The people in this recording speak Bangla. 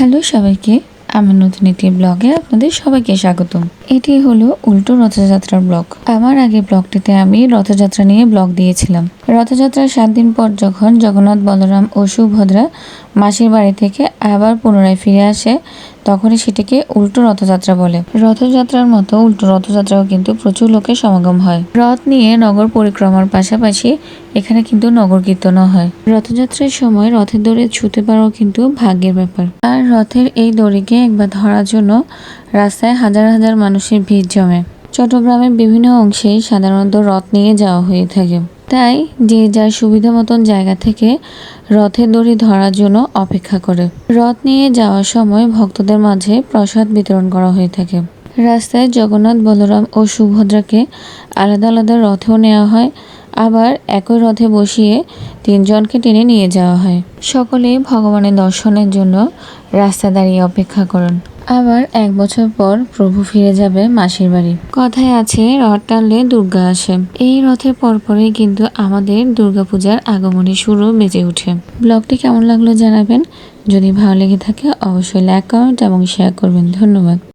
হ্যালো সবাইকে, আমার নতুন একটি ব্লগে আপনাদের সবাইকে স্বাগতম। এটি হলো উল্টো রথযাত্রার ব্লগ। আমার আগে ব্লগটিতে আমি রথযাত্রা নিয়ে ব্লগ দিয়েছিলাম। রথযাত্রার 7 দিন পর যখন জগন্নাথ, বলরাম ও সুভদ্রা মাসির বাড়ি থেকে আবার পুনরায় ফিরে আসে, তখনই সেটিকে উল্টো রথযাত্রা বলে। রথযাত্রার মতো উল্টো রথযাত্রাও কিন্তু প্রচুর লোকের সমাগম হয়। রথ নিয়ে নগর পরিক্রমার পাশাপাশি এখানে কিন্তু নগর কীর্তনও হয়। রথযাত্রার সময় রথের দড়ি ছুঁতে পারাও কিন্তু ভাগ্যের ব্যাপার। আর রথের এই দড়িকে একবার ধরার জন্য রাস্তায় হাজার হাজার মানুষের ভিড় জমে। চট্টগ্রামের বিভিন্ন অংশেই সাধারণত রথ নিয়ে যাওয়া হয়ে থাকে, তাই যে যার সুবিধা মতন জায়গা থেকে রথের দড়ি ধরার জন্য অপেক্ষা করে। রথ নিয়ে যাওয়ার সময় ভক্তদের মাঝে প্রসাদ বিতরণ করা হয়ে থাকে। রাস্তায় জগন্নাথ, বলরাম ও সুভদ্রাকে আলাদা আলাদা রথেও নেওয়া হয়, আবার একই রথে বসিয়ে 3 জনকে টেনে নিয়ে যাওয়া হয়। সকলেই ভগবানের দর্শনের জন্য রাস্তা দাঁড়িয়ে অপেক্ষা করেন। আবার 1 বছর পর প্রভু ফিরে যাবে মাসির বাড়ি। কথায় আছে, রথ টানলে দুর্গা আসে। এই রথের পরপরই কিন্তু আমাদের দুর্গাপূজার আগমনী সুরও বেজে ওঠে। ব্লগটি কেমন লাগলো জানাবেন। যদি ভালো লেগে থাকে অবশ্যই লাইক, কমেন্ট এবং শেয়ার করবেন। ধন্যবাদ।